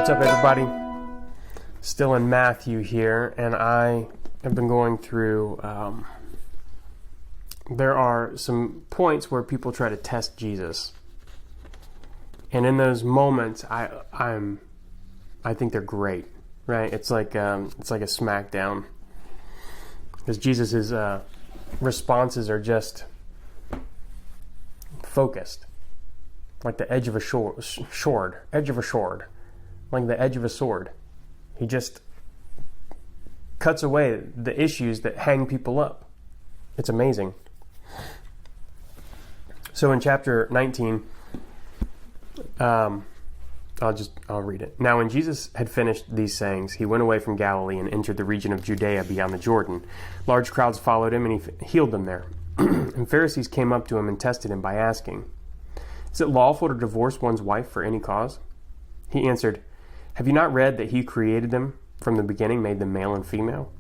What's up, everybody? Still in Matthew here, and I have been going through, there are some points where people try to test Jesus. And in those moments, I think they're great, right? It's like a smackdown. Because Jesus' responses are just focused. Like the edge of a sword. Like the edge of a sword. He just cuts away the issues that hang people up. It's amazing. So in chapter 19, I'll read it. Now when Jesus had finished these sayings, he went away from Galilee and entered the region of Judea beyond the Jordan. Large crowds followed him, and he healed them there. And Pharisees came up to him and tested him by asking, "Is it lawful to divorce one's wife for any cause?" He answered, "Have you not read that he created them from the beginning, made them male and female?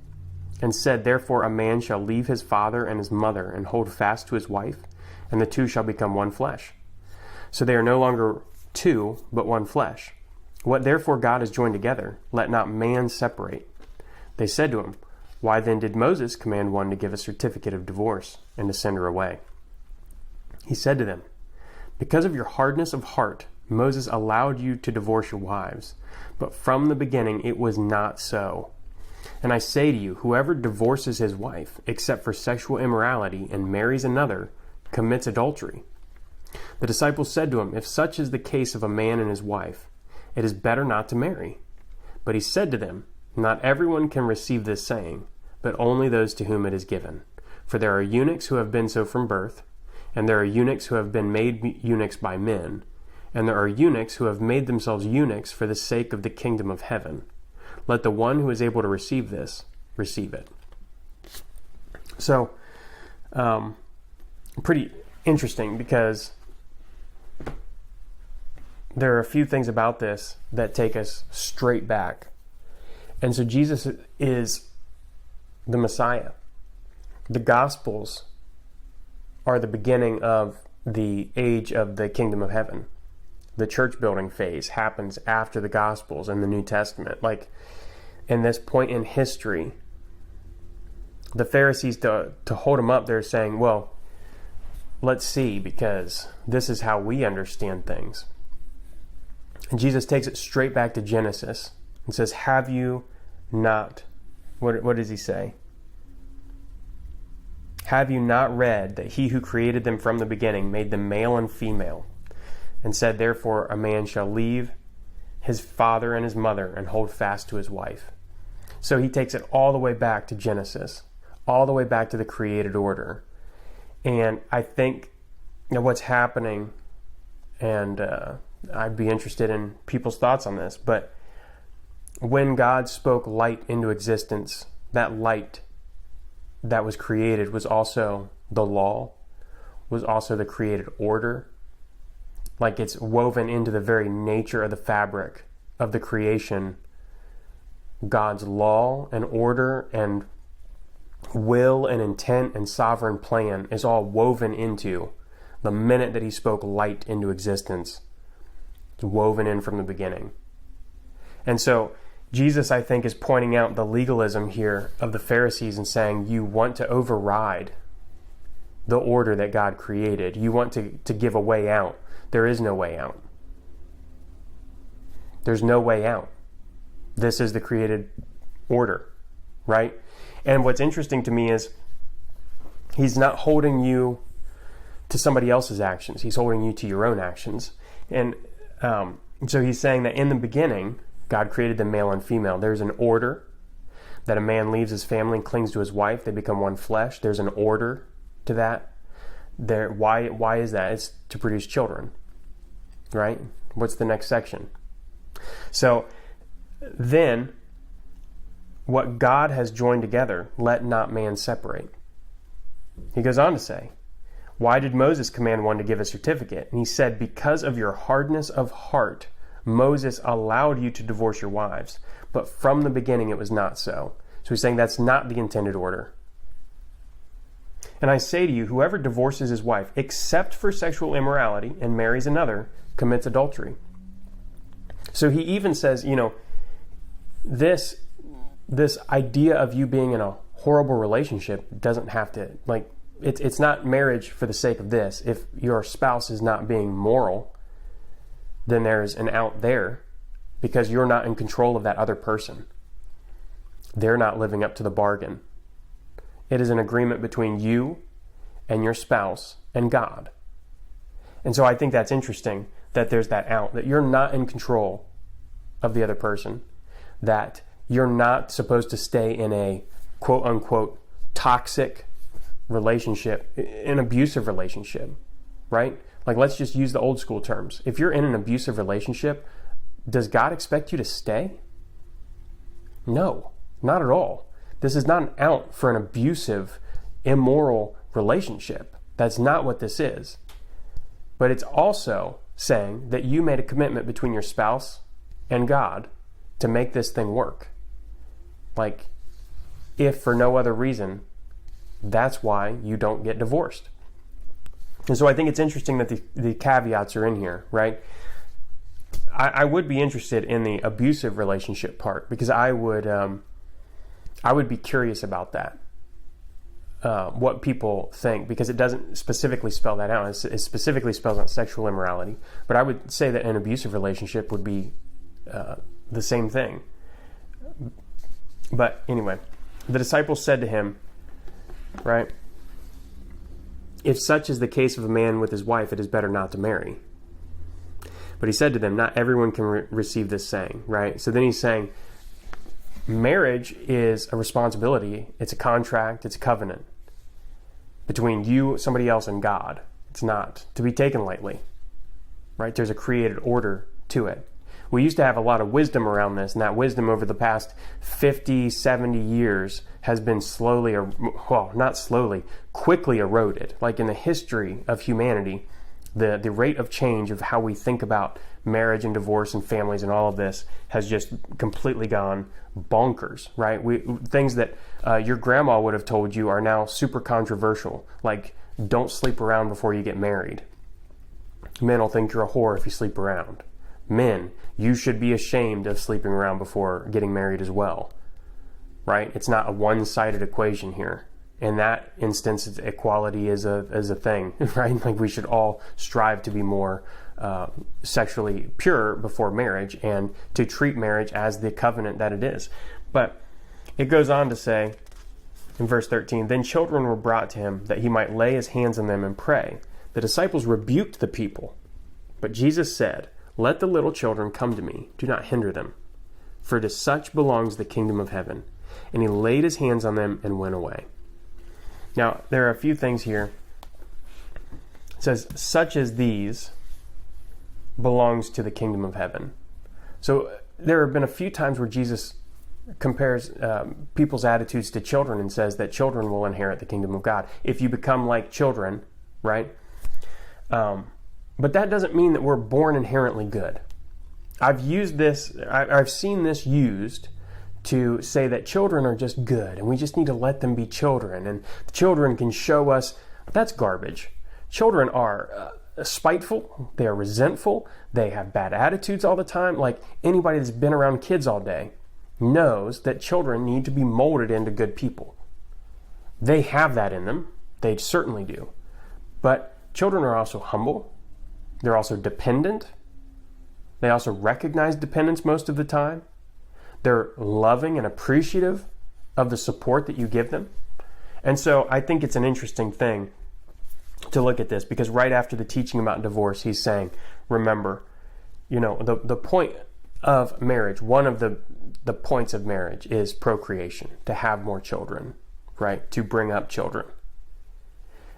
And said, therefore a man shall leave his father and his mother and hold fast to his wife, and the two shall become one flesh. So they are no longer two, but one flesh. What therefore God has joined together, let not man separate." They said to him, "Why then did Moses command one to give a certificate of divorce and to send her away?" He said to them, "Because of your hardness of heart, Moses allowed you to divorce your wives, but from the beginning it was not so. And I say to you, whoever divorces his wife, except for sexual immorality, and marries another, commits adultery." The disciples said to him, "If such is the case of a man and his wife, it is better not to marry." But he said to them, "Not everyone can receive this saying, but only those to whom it is given. For there are eunuchs who have been so from birth, and there are eunuchs who have been made eunuchs by men, and there are eunuchs who have made themselves eunuchs for the sake of the kingdom of heaven. Let the one who is able to receive this, receive it." So, pretty interesting, because there are a few things about this that take us straight back. And so Jesus is the Messiah. The Gospels are the beginning of the age of the kingdom of heaven. The church building phase happens after the Gospels in the New Testament. Like, in this point in history, the Pharisees, to hold them up, they're saying, well, let's see, because this is how we understand things. And Jesus takes it straight back to Genesis and says, have you not, what does he say? Have you not read that he who created them from the beginning made them male and female, and said, therefore a man shall leave his father and his mother and hold fast to his wife? So he takes it all the way back to Genesis, all the way back to the created order. And I think what's happening, and I'd be interested in people's thoughts on this, but when God spoke light into existence, that light that was created was also the law, was also the created order. Like, it's woven into the very nature of the fabric of the creation. God's law and order and will and intent and sovereign plan is all woven into the minute that he spoke light into existence. It's woven in from the beginning. And so Jesus, I think, is pointing out the legalism here of the Pharisees and saying, you want to override the order that God created. You want to give a way out. There is no way out. There's no way out. This is the created order, right? And what's interesting to me is he's not holding you to somebody else's actions. He's holding you to your own actions. And so he's saying that in the beginning, God created them male and female. There's an order that a man leaves his family and clings to his wife. They become one flesh. There's an order to that. Why is that? It's to produce children, right? What's the next section? So then, what God has joined together, let not man separate. He goes on to say, why did Moses command one to give a certificate? And he said, because of your hardness of heart, Moses allowed you to divorce your wives, but from the beginning it was not so. So he's saying that's not the intended order. And I say to you, whoever divorces his wife, except for sexual immorality, and marries another, commits adultery. So he even says, this idea of you being in a horrible relationship doesn't have to, like, it's not marriage for the sake of this. If your spouse is not being moral, then there's an out there because you're not in control of that other person. They're not living up to the bargain. It is an agreement between you and your spouse and God. And so I think that's interesting that there's that out, that you're not in control of the other person, that you're not supposed to stay in a quote unquote toxic relationship, an abusive relationship, right? Like, let's just use the old school terms. If you're in an abusive relationship, does God expect you to stay? No, not at all. This is not an out for an abusive, immoral relationship. That's not what this is. But it's also saying that you made a commitment between your spouse and God to make this thing work. Like, if for no other reason, that's why you don't get divorced. And so I think it's interesting that the caveats are in here, right? I would be interested in the abusive relationship part, because I would be curious about that. What people think, because it doesn't specifically spell that out. It specifically spells out sexual immorality. But I would say that an abusive relationship would be the same thing. But anyway, the disciples said to him, right, if such is the case of a man with his wife, it is better not to marry. But he said to them, not everyone can receive this saying, right? So then he's saying, marriage is a responsibility. It's a contract. It's a covenant between you, somebody else, and God. It's not to be taken lightly, right? There's a created order to it. We used to have a lot of wisdom around this, and that wisdom over the past 50, 70 years has been quickly eroded. Like in the history of humanity, the rate of change of how we think about marriage and divorce and families and all of this has just completely gone bonkers, right? Things that your grandma would have told you are now super controversial, like don't sleep around before you get married. Men will think you're a whore if you sleep around. Men, you should be ashamed of sleeping around before getting married as well, right? It's not a one-sided equation here. In that instance, equality is a thing, right? Like we should all strive to be more sexually pure before marriage and to treat marriage as the covenant that it is. But it goes on to say in verse 13, then children were brought to him that he might lay his hands on them and pray. The disciples rebuked the people, but Jesus said, let the little children come to me. Do not hinder them, for to such belongs the kingdom of heaven. And he laid his hands on them and went away. Now, there are a few things here. It says, such as these belongs to the kingdom of heaven. So there have been a few times where Jesus compares people's attitudes to children and says that children will inherit the kingdom of God. If you become like children, right? But that doesn't mean that we're born inherently good. I've seen this used to say that children are just good and we just need to let them be children and children can show us. That's garbage. Children are spiteful, they are resentful, they have bad attitudes all the time. Like anybody that's been around kids all day knows that children need to be molded into good people. They have that in them. They certainly do. But children are also humble. They're also dependent. They also recognize dependence most of the time. They're loving and appreciative of the support that you give them. And so I think it's an interesting thing to look at this, because right after the teaching about divorce, he's saying, remember, the point of marriage, one of the points of marriage is procreation, to have more children, right? To bring up children.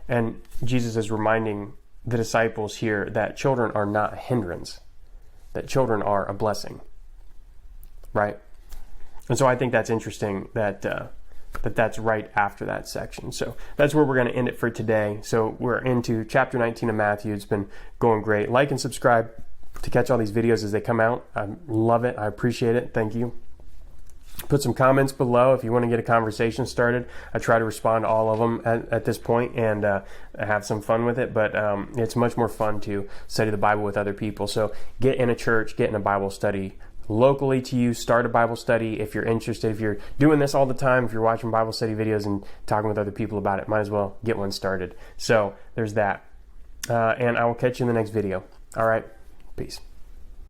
And Jesus is reminding the disciples here that children are not a hindrance, that children are a blessing, right? And so I think that's interesting that that's right after that section. So that's where we're going to end it for today. So we're into chapter 19 of Matthew. It's been going great. Like and subscribe to catch all these videos as they come out. I love it. I appreciate it. Thank you. Put some comments below if you want to get a conversation started. I try to respond to all of them at this point and have some fun with it, but it's much more fun to study the Bible with other people. So get in a church, get in a Bible study locally to you, start a Bible study if you're interested. If you're doing this all the time, if you're watching Bible study videos and talking with other people about it, might as well get one started. So there's that. And I will catch you in the next video. All right, peace.